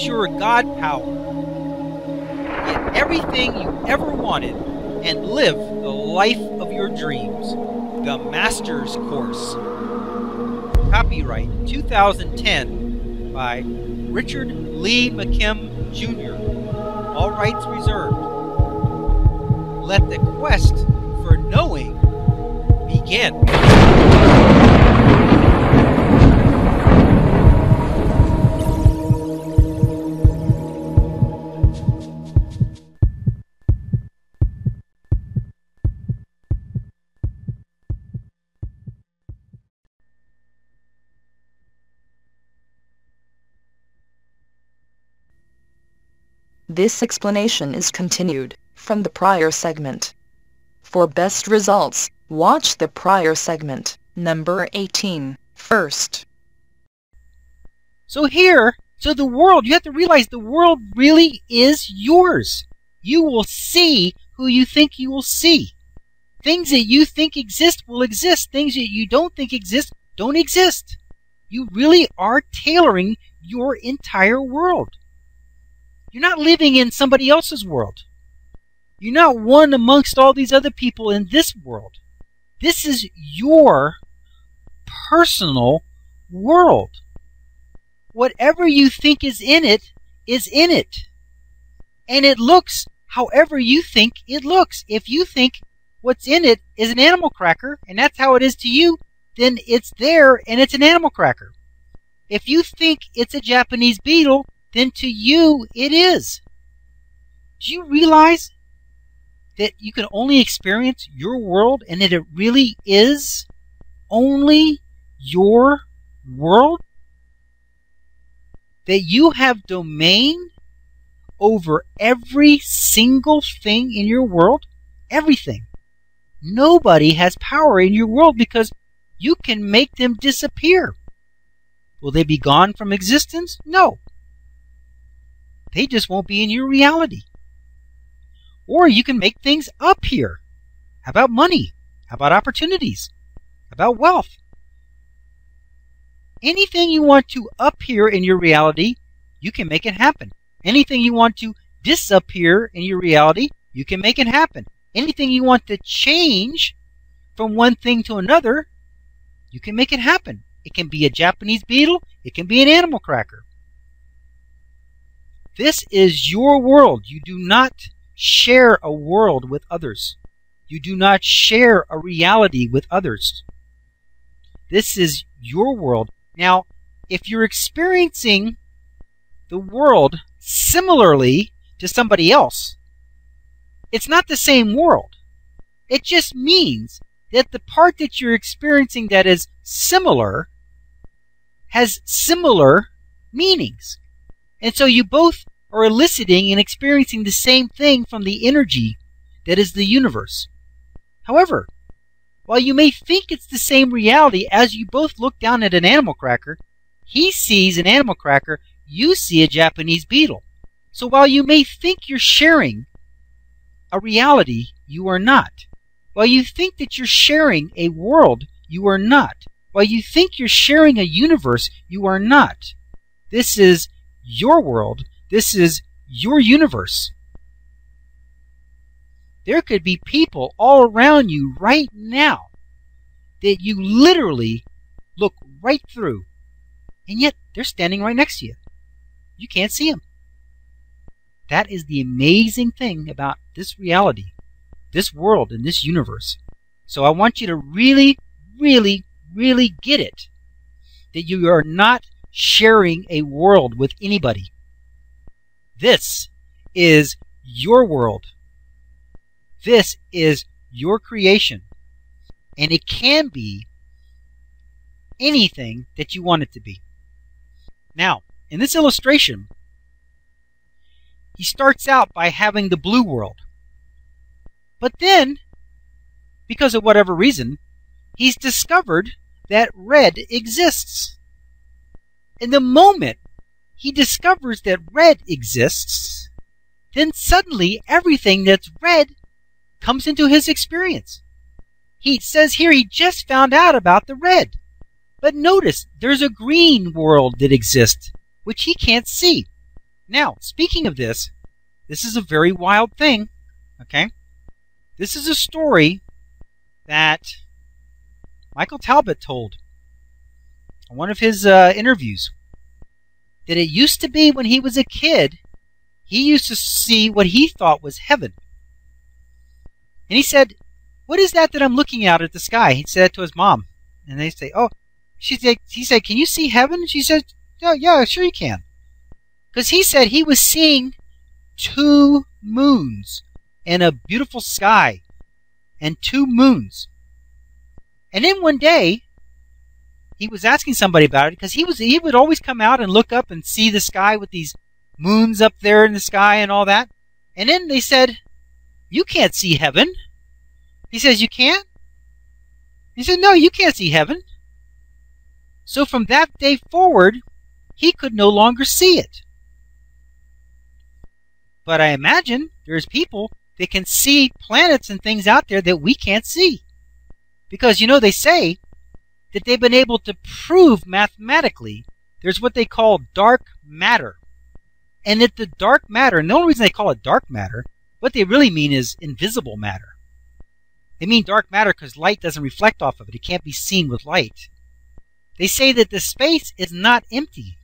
Use your God power. Get everything you ever wanted and live the life of your dreams. The Master's Course. Copyright 2010 by Richard Lee McKim Jr. All rights reserved. Let the quest for knowing begin. This explanation is continued from the prior segment. For best results, watch the prior segment, number 18, first. So the world, you have to realize the world really is yours. You will see who you think you will see. Things that you think exist will exist. Things that you don't think exist don't exist. You really are tailoring your entire world. You're not living in somebody else's world. You're not one amongst all these other people in this world. This is your personal world. Whatever you think is in it is in it. And it looks however you think it looks. If you think what's in it is an animal cracker, and that's how it is to you, then it's there and it's an animal cracker. If you think it's a Japanese beetle, then to you it is. Do you realize that you can only experience your world and that it really is only your world? That you have domain over every single thing in your world? Everything. Nobody has power in your world because you can make them disappear. Will they be gone from existence? No. They just won't be in your reality. Or you can make things up here. How about money? How about opportunities? How about wealth? Anything you want to up here in your reality, you can make it happen. Anything you want to disappear in your reality, you can make it happen. Anything you want to change from one thing to another, you can make it happen. It can be a Japanese beetle. It can be an animal cracker. This is your world. You do not share a world with others. You do not share a reality with others. This is your world. Now, if you're experiencing the world similarly to somebody else, it's not the same world. It just means that the part that you're experiencing that is similar has similar meanings. And so you both are eliciting and experiencing the same thing from the energy that is the universe. However, while you may think it's the same reality as you both look down at an animal cracker, he sees an animal cracker, you see a Japanese beetle. So while you may think you're sharing a reality, you are not. While you think that you're sharing a world, you are not. While you think you're sharing a universe, you are not. This is your world. This is your universe. There could be people all around you right now that you literally look right through, and yet they're standing right next to you. You can't see them. That is the amazing thing about this reality, this world, and this universe. So I want you to really, really, really get it, that you are not sharing a world with anybody. This is your world. This is your creation. And it can be anything that you want it to be. Now, in this illustration, he starts out by having the blue world. But then, because of whatever reason, he's discovered that red exists. And the moment he discovers that red exists, then suddenly everything that's red comes into his experience. He says here he just found out about the red. But notice, there's a green world that exists, which he can't see. Now, speaking of this is a very wild thing, okay? This is a story that Michael Talbot told on one of his interviews, that it used to be when he was a kid, he used to see what he thought was heaven. And he said, "What is that I'm looking out at the sky?" He said to his mom. And they say, "Oh," he said, "Can you see heaven?" She said, "Oh, yeah, sure you can." Because he said he was seeing 2 moons and a beautiful sky and 2 moons. And then one day, he was asking somebody about it, because he would always come out and look up and see the sky with these moons up there in the sky and all that. And then they said, "You can't see heaven." He says, "You can't?" He said, "No, you can't see heaven." So from that day forward, he could no longer see it. But I imagine there's people that can see planets and things out there that we can't see. Because, they say that they've been able to prove mathematically there's what they call dark matter. And that the dark matter, and the only reason they call it dark matter, what they really mean is invisible matter. They mean dark matter because light doesn't reflect off of it. It can't be seen with light. They say that the space is not empty.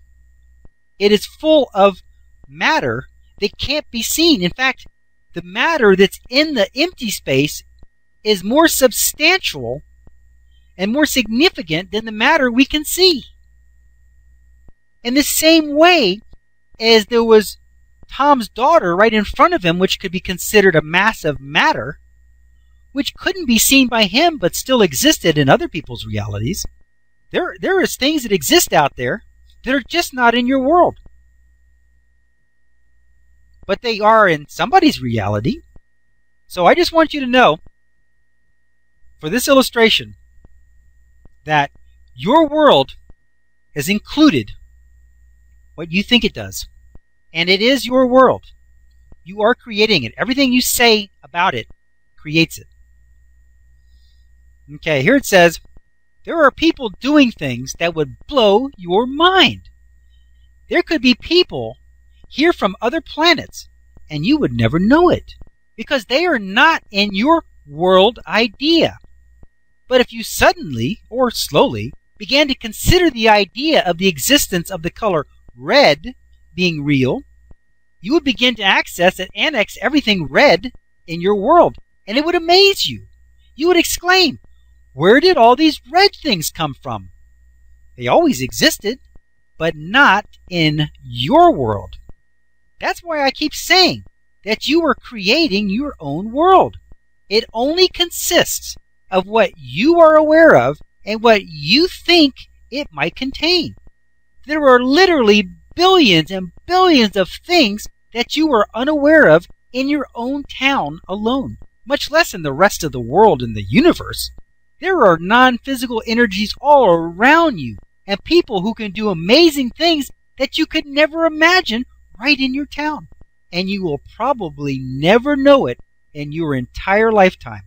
It is full of matter that can't be seen. In fact, the matter that's in the empty space is more substantial and more significant than the matter we can see. In the same way as there was Tom's daughter right in front of him, which could be considered a mass of matter, which couldn't be seen by him but still existed in other people's realities. There is things that exist out there that are just not in your world. But they are in somebody's reality. So I just want you to know, for this illustration, that your world has included what you think it does. And it is your world. You are creating it. Everything you say about it creates it. Okay, here it says, there are people doing things that would blow your mind. There could be people here from other planets, and you would never know it, because they are not in your world idea. But if you suddenly, or slowly, began to consider the idea of the existence of the color red being real, you would begin to access and annex everything red in your world, and it would amaze you. You would exclaim, "Where did all these red things come from?" They always existed, but not in your world. That's why I keep saying that you are creating your own world. It only consists of what you are aware of and what you think it might contain. There are literally billions and billions of things that you are unaware of in your own town alone, much less in the rest of the world and the universe. There are non-physical energies all around you, and people who can do amazing things that you could never imagine right in your town. And you will probably never know it in your entire lifetime.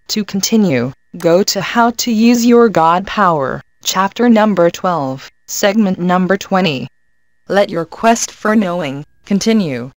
To continue, go to How to Use Your God Power, chapter number 12, segment number 20. Let your quest for knowing continue.